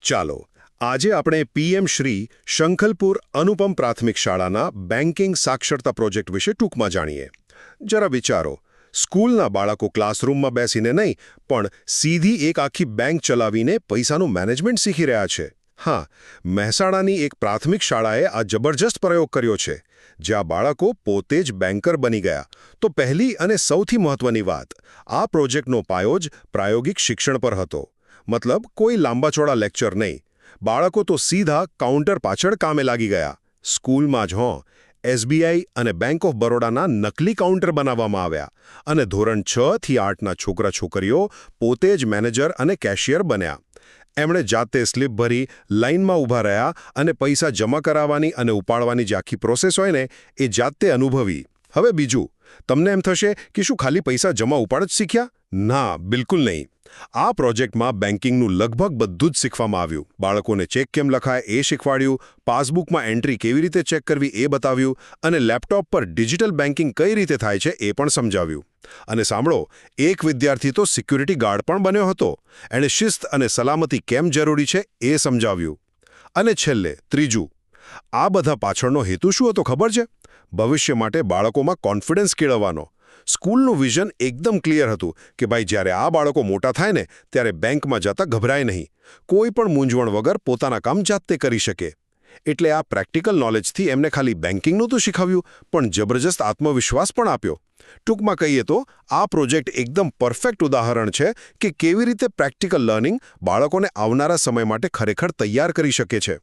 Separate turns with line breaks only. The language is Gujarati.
ચાલો આજે આપણે પીએમ શ્રી શંખલપુર અનુપમ પ્રાથમિક શાળાના બેન્કિંગ સાક્ષરતા પ્રોજેક્ટ વિશે ટૂંકમાં જાણીએ. જરા વિચારો, સ્કૂલના બાળકો ક્લાસરૂમમાં બેસીને નહીં પણ સીધી એક આખી બેંક ચલાવીને પૈસાનું મેનેજમેન્ટ શીખી રહ્યા છે. હા, મહેસાણાની એક પ્રાથમિક શાળાએ આ જબરજસ્ત પ્રયોગ કર્યો છે, જ્યાં બાળકો પોતે જ બેન્કર બની ગયા. તો પહેલી અને સૌથી મહત્વની વાત, આ પ્રોજેક્ટનો પાયો જ પ્રાયોગિક શિક્ષણ પર હતો. મતલબ કોઈ લાંબાચોળા લેક્ચર નહીં. બાળકો તો સીધા કાઉન્ટર પાછળ કામે લાગી ગયા. સ્કૂલમાં જ એસબીઆઈ અને બેંક ઓફ બરોડાના નકલી કાઉન્ટર બનાવવામાં આવ્યા અને ધોરણ 6 થી 8ના છોકરા છોકરીઓ પોતે જ મેનેજર અને કેશિયર બન્યા. એમણે જાતે સ્લીપ ભરી, લાઇનમાં ઊભા રહ્યા અને પૈસા જમા કરાવવાની અને ઉપાડવાની જે આખી પ્રોસેસ હોય ને એ જાતે અનુભવી. હવે બીજું, તમને એમ થશે કે શું ખાલી પૈસા જમા ઉપાડ જ શીખ્યા? ના, બિલકુલ નહીં. આ પ્રોજેક્ટમાં બેન્કિંગનું લગભગ બધું જ શીખવામાં આવ્યું. બાળકોને ચેક કેમ લખાય એ શીખવાડ્યું, પાસબુકમાં એન્ટ્રી કેવી રીતે ચેક કરવી એ બતાવ્યું અને લેપટોપ પર ડિજિટલ બેન્કિંગ કઈ રીતે થાય છે એ પણ સમજાવ્યું. અને સાંભળો, એક વિદ્યાર્થી તો સિક્યુરિટી ગાર્ડ પણ બન્યો હતો. એણે શિસ્ત અને સલામતી કેમ જરૂરી છે એ સમજાવ્યું. અને છેલ્લે ત્રીજું, આ બધા પાછળનો હેતુ શું હતો ખબર છે? ભવિષ્ય માટે બાળકોમાં કોન્ફિડન્સ કેળવવાનો. સ્કૂલનું વિઝન એકદમ ક્લિયર હતું કે ભાઈ, જ્યારે આ બાળકો મોટા થાય ને ત્યારે બેંકમાં જતા ગભરાય નહીં. કોઈ પણ મૂંઝવણ વગર પોતાના કામ જાતે કરી શકે. એટલે આ પ્રેક્ટિકલ નોલેજથી એમને ખાલી બેન્કિંગનું તો શીખવ્યું, પણ જબરજસ્ત આત્મવિશ્વાસ પણ આપ્યો. ટૂંકમાં કહીએ તો આ પ્રોજેક્ટ એકદમ પરફેક્ટ ઉદાહરણ છે કે કેવી રીતે પ્રેક્ટિકલ લર્નિંગ બાળકોને આવનારા સમય માટે ખરેખર તૈયાર કરી શકે છે.